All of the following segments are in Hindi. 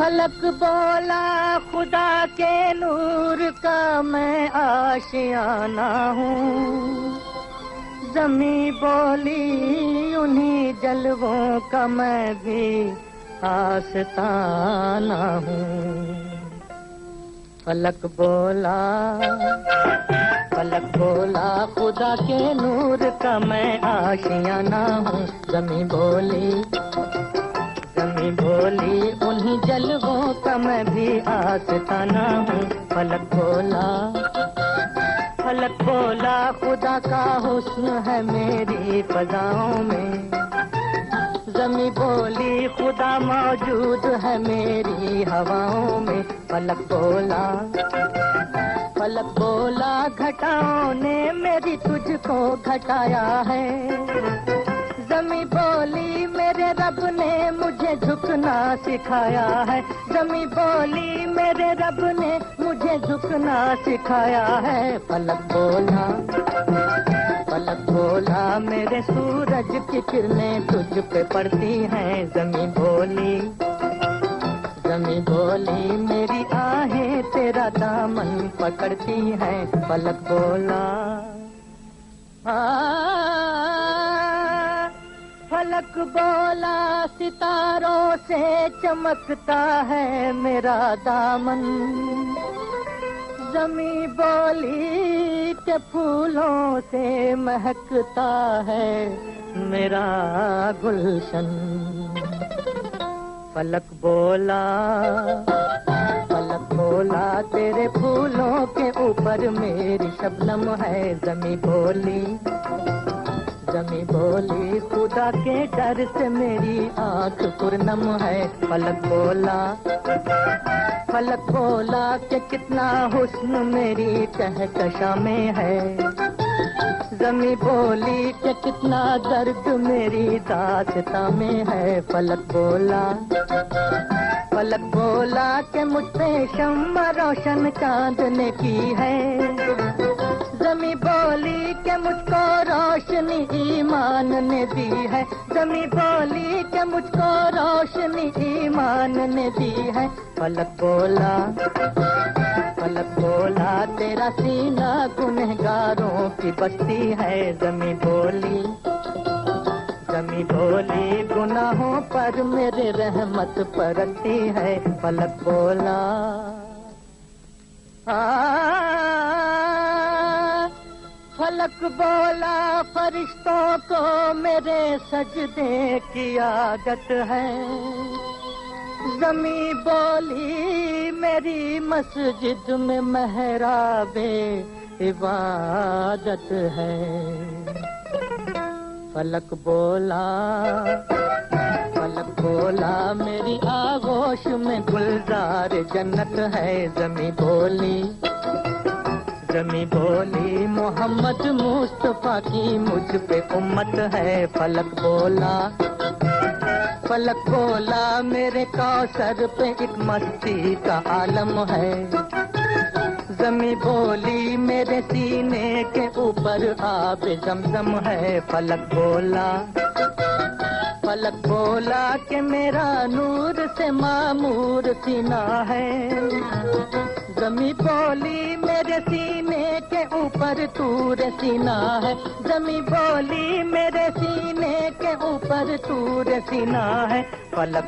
फलक बोला खुदा के नूर का मैं आशियाना हूँ, ज़मीं बोली उन्हीं जलवों का मैं भी आस्ताना हूँ। फलक बोला खुदा के नूर का मैं आशियाना हूँ, ज़मीं बोली उन्हीं जलवों का मैं भी आस्ताना हूँ। फलक बोला खुदा का हुस्न है मेरी फज़ाओं में, ज़मीं बोली खुदा मौजूद है मेरी हवाओं में। फलक बोला घटाओं ने मेरी तुझको घटाया है, ज़मीं बोली मेरे रब ने मुझे झुकना सिखाया है, ज़मीं बोली मेरे रब ने मुझे झुकना सिखाया है। फलक बोला मेरे सूरज की किरणें तुझ पे पड़ती हैं, ज़मीं बोली मेरी आहें तेरा दामन पकड़ती हैं। फलक बोला सितारों से चमकता है मेरा दामन, ज़मीं बोली के फूलों से महकता है मेरा गुलशन। फलक बोला तेरे फूलों के ऊपर मेरी शबनम है, ज़मीं बोली खुदा के डर से मेरी आँख पुरनम है। फलक बोला कि कितना हुस्न मेरी कहकशा में है, ज़मीं बोली कि कितना दर्द मेरी दास्तां में है। फलक बोला कि मुझ पे शम्मा रोशन चांद ने की है, ज़मीं बोली कि मुझको रोशनी ईमान ने दी है, ज़मीं बोली कि मुझको रोशनी ईमान ने दी है। फलक बोला तेरा सीना गुनहगारों की बस्ती है, ज़मीं बोली गुनाहों पर मेरे रहमत बरसती है। फलक बोला फरिश्तों को मेरे सजदे की आदत है, ज़मीं बोली मेरी मस्जिद में मेहराबे इबादत है। फलक बोला मेरी आगोश में गुलजार जन्नत है, ज़मीं बोली मोहम्मद मुस्तफा की मुझ पे उम्मत है। फलक बोला मेरे कौसर पे एक मस्ती का आलम है, ज़मीं बोली मेरे सीने के ऊपर आब ज़मज़म है। फलक बोला कि मेरा नूर से मामूर सीना है, ज़मीं बोली मेरे सीने के ऊपर तूर सीना है, ज़मीं बोली मेरे सीने के ऊपर तूर सीना है। फलक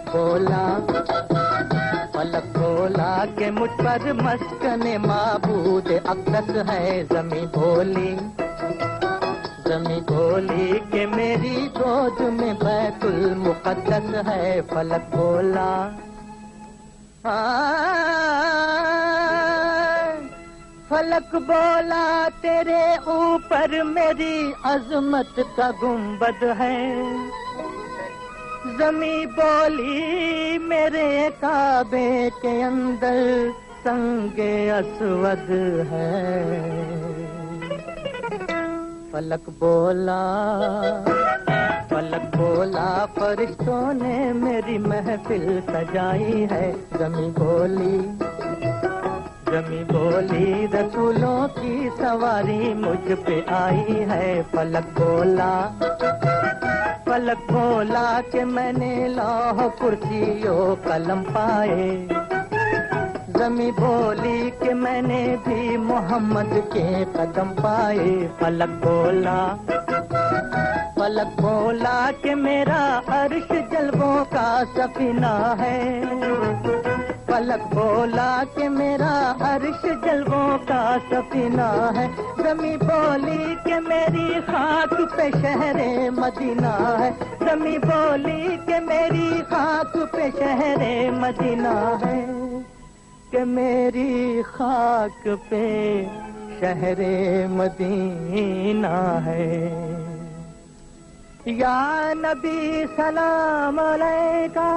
बोला कि मुझ पर मस्कने माबूद अक़दस है, ज़मीं बोली कि मेरी गोद में बैतुल मुक़द्दस है। फलक बोला तेरे ऊपर मेरी अज़मत का गुंबद है, ज़मीं बोली मेरे काबे के अंदर संगे असवद है। फलक बोला फरिश्तों ने मेरी महफिल सजाई है, ज़मीं बोली रसूलों की सवारी मुझ पे आई है। फलक फलक बोला कि मैंने लौह कुर्सी ओ कलम पाए, जमी बोली कि मैंने भी मोहम्मद के कदम पाए। फलक बोला कि मेरा अर्श जलवों का सफीना है, फलक बोला कि मेरा अर्श जलवों का सफीना है। जमी बोली कि मेरी खाक पे शहरे मदीना है, जमी बोली कि मेरी खाक पे शहरे मदीना है, कि मेरी खाक पे शहरे मदीना है। या नबी सलाम अलैका।